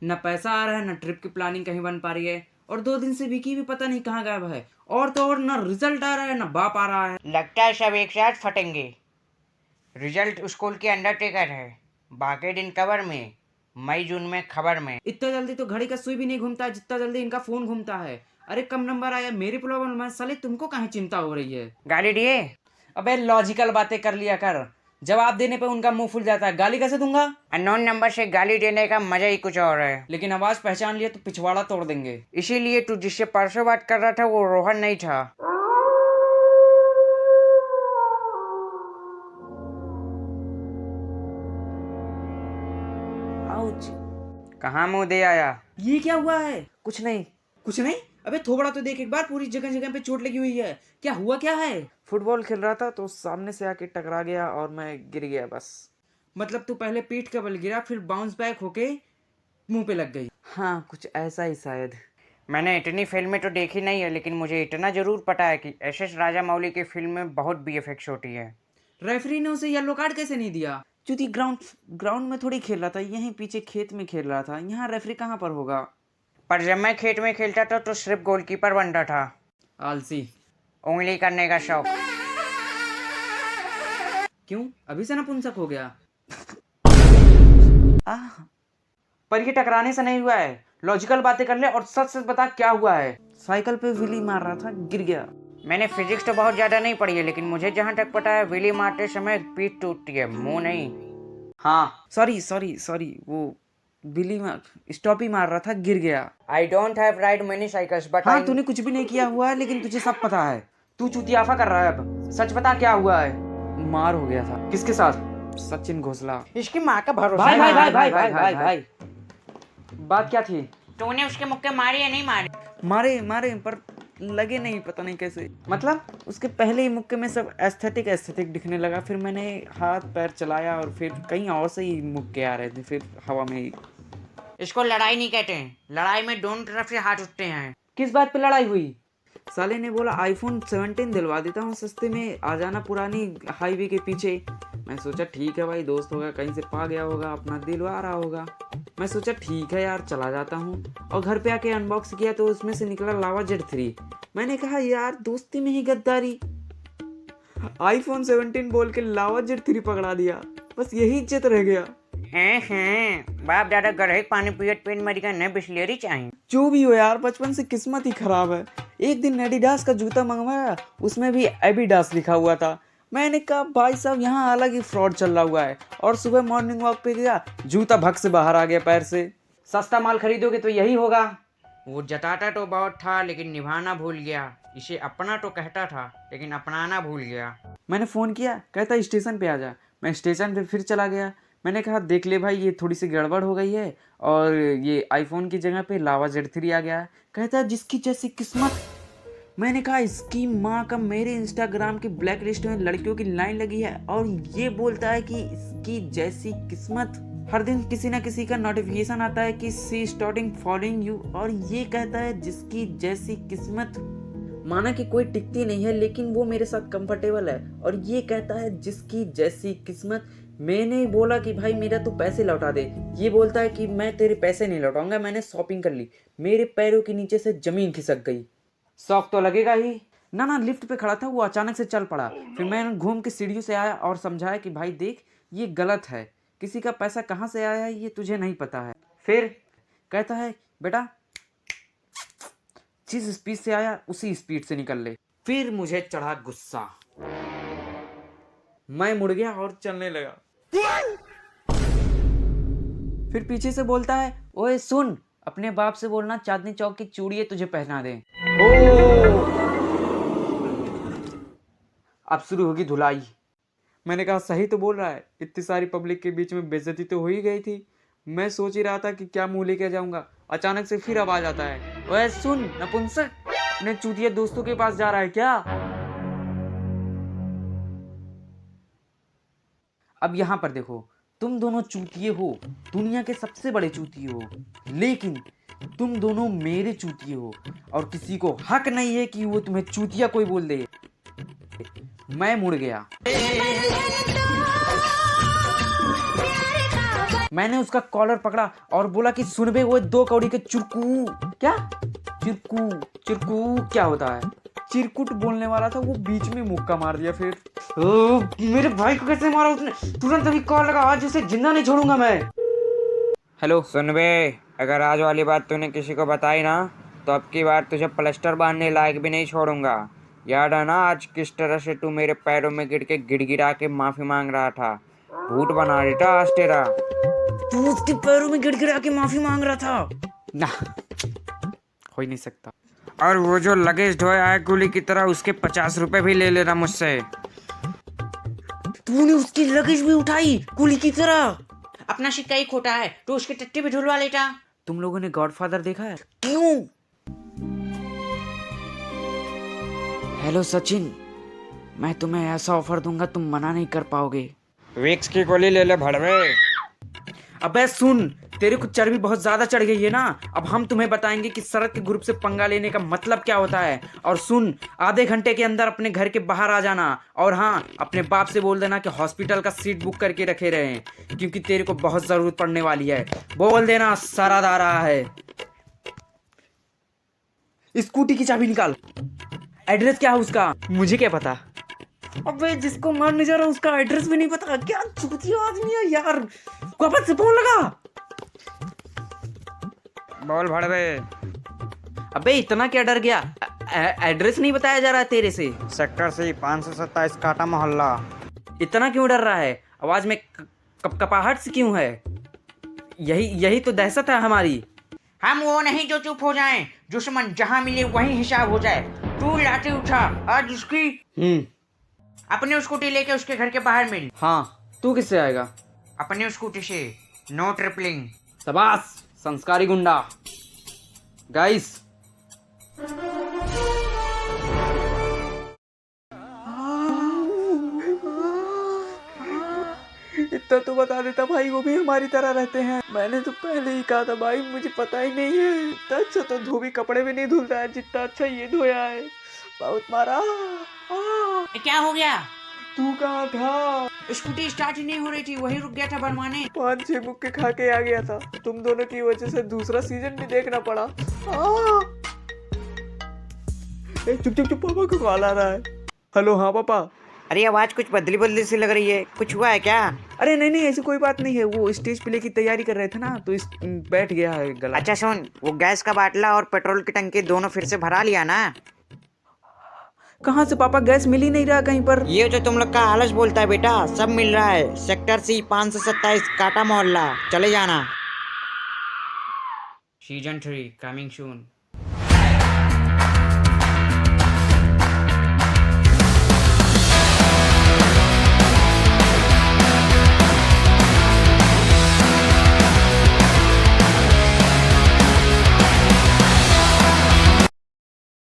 न पैसा आ रहा है, न ट्रिप की प्लानिंग कहीं बन पा रही है, और 2 दिन से विकी भी पता नहीं कहाँ गायब है। और तो और न रिजल्ट आ रहा है, न बाप आ रहा है। लगता है सब एक साथ फटेंगे। रिजल्ट स्कूल के अंडरटेकर है, बाकी दिन कवर में, मई जून में खबर में। इतना जल्दी तो घड़ी का सुई भी नहीं घूमता है जितना जल्दी इनका फोन घूमता है। अरे कम नंबर आया, मेरी प्रॉब्लम है साले, तुमको कहीं चिंता हो रही है? गाली दिए? अबे लॉजिकल बातें कर लिया कर, जवाब देने पे उनका मुंह फूल जाता है। गाली कैसे दूंगा? अननोन नंबर से गाली देने का मजा ही कुछ और है। लेकिन आवाज पहचान लिया तो पिछवाड़ा तोड़ देंगे। इसीलिए तू जिससे परसों बात कर रहा था वो रोहन नहीं था। आउच। कहाँ मुंह दे आया? ये क्या हुआ है? कुछ नहीं। कुछ नहीं? अबे थोबड़ा तो देख एक बार, पूरी जगह जगह पे चोट लगी हुई है। क्या हुआ, क्या है? फुटबॉल खेल रहा था तो सामने से आके टकरा गया और मैं गिर गया बस। मतलब तू पहले पीठ के बल गिरा, फिर बाउंस बैक होके मुंह पे लग गई? हाँ, कुछ ऐसा ही शायद। मैंने इतनी फिल्में तो देखी नहीं है, लेकिन मुझे इतना जरूर पता है कि एस.एस. राजामौली की फिल्म में बहुत बीएफएक्स होती है। रेफरी ने उसे येलो कार्ड कैसे नहीं दिया? क्योंकि ग्राउंड में थोड़ी खेल रहा था, यहीं पीछे खेत में खेल रहा था। यहाँ रेफरी कहाँ पर होगा? पर जब मैं खेत में खेलता था तो सिर्फ गोलकीपर बनता था। आलसी। उंगली करने का शौक। क्यों, अभी से नपुंसक हो गया? आह, पर ये टकराने से नहीं हुआ है। लॉजिकल बातें कर ले और सच सच बता क्या हुआ है। साइकिल पे व्हीली मार रहा था, गिर गया। मैंने फिजिक्स तो बहुत ज्यादा नहीं पढ़ी है, लेकिन मुझे जहाँ तक पता है व्हीली मारते समय पीठ टूटती है, मुंह नहीं। हाँ, सॉरी, वो व्हीली स्टॉप ही मार रहा था, गिर गया। I don't have ride many cycles but हाँ तूने कुछ भी नहीं किया हुआ है, लेकिन तुझे सब पता है। तू चुतियाफा कर रहा है। अब सच बता क्या हुआ है? मार हो गया था। किसके साथ? सचिन घोषला। इसकी माँ का भरोसा। भाई, बात क्या थी? तूने उसके मुक्के मारे या नहीं मारे? मारे पर लगे नहीं, पता नहीं कैसे। मतलब? उसके पहले ही मुक्के में सब एस्थेटिक दिखने लगा, फिर मैंने हाथ पैर चलाया और फिर कहीं और से ही मुक्के आ रहे थे, फिर हवा में ही। इसको लड़ाई नहीं कहते हैं, लड़ाई में दोनों तरफ से हाथ उठते हैं। किस बात पे लड़ाई हुई? साले ने बोला iPhone 17 दिलवा देता हूँ सस्ते में, आ जाना पुरानी हाईवे के पीछे। मैं सोचा ठीक है भाई, दोस्त होगा, कहीं से पा गया होगा, अपना दिलवा रहा होगा। मैं सोचा ठीक है यार, चला जाता हूँ। और घर पे आके अनबॉक्स किया तो उसमें से निकला लावा Z3। मैंने कहा यार, दोस्ती में ही गद्दारी। iPhone 17 बोल के लावा Z3 पकड़ा दिया, बस यही इज्जत रह गया। हैं बाप दादा गढ़े पानी पियत पेन मर गया, न बिस्लेरी चाहिए। जो भी हो यार, बचपन से किस्मत ही खराब है। एक दिन एडिडास का जूता मंगवाया, उसमें भी एडिडास लिखा हुआ था। मैंने कहा भाई साहब, यहाँ अलग ही फ्रॉड चल रहा हुआ है। और सुबह मॉर्निंग वॉक पे गया, जूता भग से बाहर आ गया पैर से। सस्ता माल खरीदोगे तो यही होगा। वो जताता तो बहुत था लेकिन निभाना भूल गया। इसे अपना तो कहता था लेकिन अपनाना भूल गया। मैंने फ़ोन किया, कहता स्टेशन पे आ जा। मैं स्टेशन पे फिर चला गया। मैंने कहा देख ले भाई, ये थोड़ी सी गड़बड़ हो गई है और ये आईफोन की जगह पे लावा Z3 आ गया है। कहता है जिसकी जैसी किस्मत। मैंने कहा इसकी माँ का, मेरे इंस्टाग्राम की ब्लैक लिस्ट में लड़कियों की लाइन लगी है और ये बोलता है कि इसकी जैसी किस्मत। हर दिन किसी ना किसी का नोटिफिकेशन आता है कि सी स्टार्टिंग फॉलोइंग यू, और ये कहता है जिसकी जैसी किस्मत। माना कि कोई टिकती नहीं है, लेकिन वो मेरे साथ कंफर्टेबल है और ये कहता है जिसकी जैसी किस्मत। मैंने बोला कि भाई मेरा तो पैसे लौटा दे। ये बोलता है कि मैं तेरे पैसे नहीं लौटाऊंगा, मैंने शॉपिंग कर ली। मेरे पैरों के नीचे से जमीन खिसक गई। शौक तो लगेगा ही। ना लिफ्ट पे खड़ा था, वो अचानक से चल पड़ा। फिर मैं घूम के सीढ़ियों से आया और समझाया कि भाई देख, ये गलत है, किसी का पैसा कहाँ से आया है ये तुझे नहीं पता है। फिर कहता है बेटा, जिस स्पीड से आया उसी स्पीड से निकल ले। फिर मुझे चढ़ा गुस्सा। मैं मुड़ गया और चलने लगा। फिर पीछे से बोलता है, ओए सुन, अपने बाप से बोलना चांदनी चौक की चूड़ियां तुझे पहना दें। अब शुरू होगी धुलाई। मैंने कहा सही तो बोल रहा है, इतनी सारी पब्लिक के बीच में बेइज्जती तो हो ही गई थी। मैं सोच ही रहा था कि क्या मुंह लेके जाऊंगा। अचानक से फिर आवाज आता है, ओए सुन नपुंसक, अपने चूतिया दोस्तों के पास जा रहा है क्या? अब यहाँ पर देखो, तुम दोनों चूतिए हो, दुनिया के सबसे बड़े चूतिए हो, लेकिन तुम दोनों मेरे चूतिए हो और किसी को हक नहीं है कि वो तुम्हें चूतिया कोई बोल दे। मैं मुड़ गया। मैंने उसका कॉलर पकड़ा और बोला कि सुन बे वो 2 कौड़ी के चुरकू। क्या चिरकू? चिरकू क्या होता है? चिरकुट बोलने वाला था, वो बीच में मुक्का मार दिया। फिर मेरे भाई को कैसे मारा उसने? तुरंत अभी कॉल लगा, आज उसे जिंदा नहीं छोड़ूंगा मैं। हेलो। सुन बे, अगर आज वाली बात तूने किसी को बताई ना तो अब की बार तुझे प्लास्टर बांधने लायक भी नहीं छोड़ूंगा। याद है ना आज किस तरह से तू मेरे पैरों में गिर के गिड़गिड़ा के माफी मांग रहा था? भूत बना देता आज तेरा। तू उसके पैरों में गिड़गिड़ा के माफी मांग रहा था? ना, हो ही नहीं सकता। और वो जो लगेज ढोया है कुली की तरह, उसके 50 रुपए भी ले लेना मुझसे। तूने उसकी लगेज भी उठाई कुली की तरह? अपना सिक्का ही खोटा है तो उसके टट्टे भी ढुलवा लेता। तुम लोगों ने गॉडफादर देखा है? क्यों? हेलो सचिन, मैं तुम्हें ऐसा ऑफर दूंगा तुम मना नहीं कर पाओगे। विक्स की गोली ले ले भड़वे। अबे सुन, तेरे को चर्बी बहुत ज्यादा चढ़ गई है ना। अब हम तुम्हें बताएंगे कि शरद के ग्रुप से पंगा लेने का मतलब क्या होता है। और सुन, आधे घंटे के अंदर अपने घर के बाहर आ जाना। और हाँ, अपने बाप से बोल देना कि हॉस्पिटल का सीट बुक करके रखे रहे, क्योंकि तेरे को बहुत जरूरत पड़ने वाली है। बोल देना शरद आ रहा है। स्कूटी की चाबी निकाल। एड्रेस क्या है उसका? मुझे क्या पता। अबे जिसको मारने जा रहा उसका एड्रेस भी नहीं पता? क्या चूतिया आदमी है यार। वापस से फोन लगा। बोल भड़वे। अबे इतना क्या डर गया? एड्रेस नहीं बताया जा रहा है तेरे से? सेक्टर सी 527 काटा मोहल्ला। इतना क्यों डर रहा है? आवाज में कपाहट से क्यों है? यही तो दहशत है हमारी। हम वो नहीं जो चुप हो जाएं। दुश्मन जहां मिले वहीं हिसाब हो जाए। तू लाठी उठा, आज उसकी अपनी स्कूटी लेके उसके घर के बाहर मिल। हाँ, तू किससे आएगा? अपनी स्कूटी से, नो ट्रिपलिंग। शाबाश संस्कारी गुंडा। गाइस, इतना तो बता देता भाई, वो भी हमारी तरह रहते हैं। मैंने तो पहले ही कहा था भाई, मुझे पता ही नहीं है। इतना अच्छा तो धोबी कपड़े भी नहीं धुलता है जितना अच्छा ये धोया है। बहुत मारा। क्या हो गया? तू कहाँ था? स्कूटी स्टार्ट ही नहीं हो रही थी, वही रुक गया था बनवाने। 5-6 मुक्के खा के आ गया था। तुम दोनों की वजह से दूसरा सीजन भी देखना पड़ा। चुप चुप चुप, पापा को कॉल आ रहा है। हेलो, हाँ पापा। अरे आवाज कुछ बदली बदली सी लग रही है, कुछ हुआ है क्या? अरे नहीं नहीं, ऐसी कोई बात नहीं है। वो स्टेज प्ले की तैयारी कर रहे थे ना, तो बैठ गया है गला। अच्छा सुन, वो गैस का बाटला और पेट्रोल की टंकी दोनों फिर से भरा लिया ना? कहाँ से पापा? गैस मिल ही नहीं रहा कहीं पर। ये जो तुम लोग का आलस बोलता है बेटा, सब मिल रहा है। सेक्टर सी 527 काटा मोहल्ला, चले जाना। Season 3 coming soon.